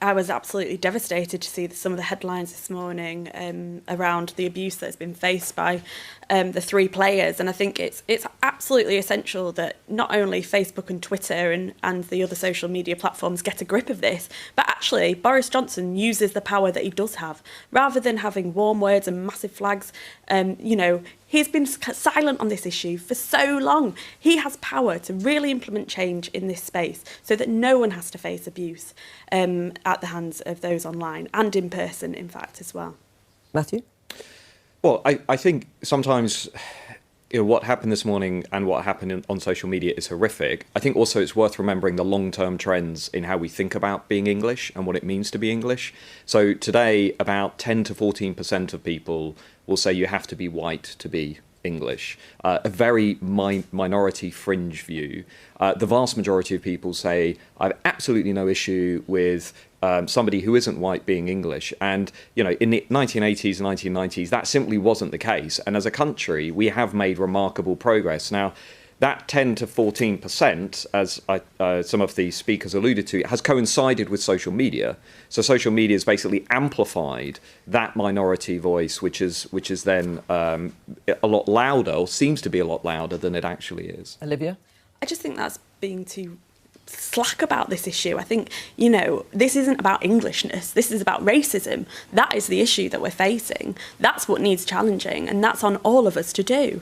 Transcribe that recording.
I was absolutely devastated to see some of the headlines this morning around the abuse that's been faced by the three players. And I think it's absolutely essential that not only Facebook and Twitter and the other social media platforms get a grip of this, but actually Boris Johnson uses the power that he does have. Rather than having warm words and massive flags, he's been silent on this issue for so long. He has power to really implement change in this space so that no one has to face abuse at the hands of those online and in person, in fact, as well. Matthew? Well, I think sometimes what happened this morning and what happened on social media is horrific. I think also it's worth remembering the long-term trends in how we think about being English and what it means to be English. So today, about 10 to 14% of people will say you have to be white to be English. A very minority fringe view. The vast majority of people say, I have absolutely no issue with somebody who isn't white being English. And, in the 1980s and 1990s, that simply wasn't the case. And as a country, we have made remarkable progress. Now, that 10 to 14%, as some of the speakers alluded to, has coincided with social media. So social media has basically amplified that minority voice, which is then a lot louder, or seems to be a lot louder than it actually is. Olivia? I just think that's being too slack about this issue. I think, this isn't about Englishness. This is about racism. That is the issue that we're facing. That's what needs challenging, and that's on all of us to do.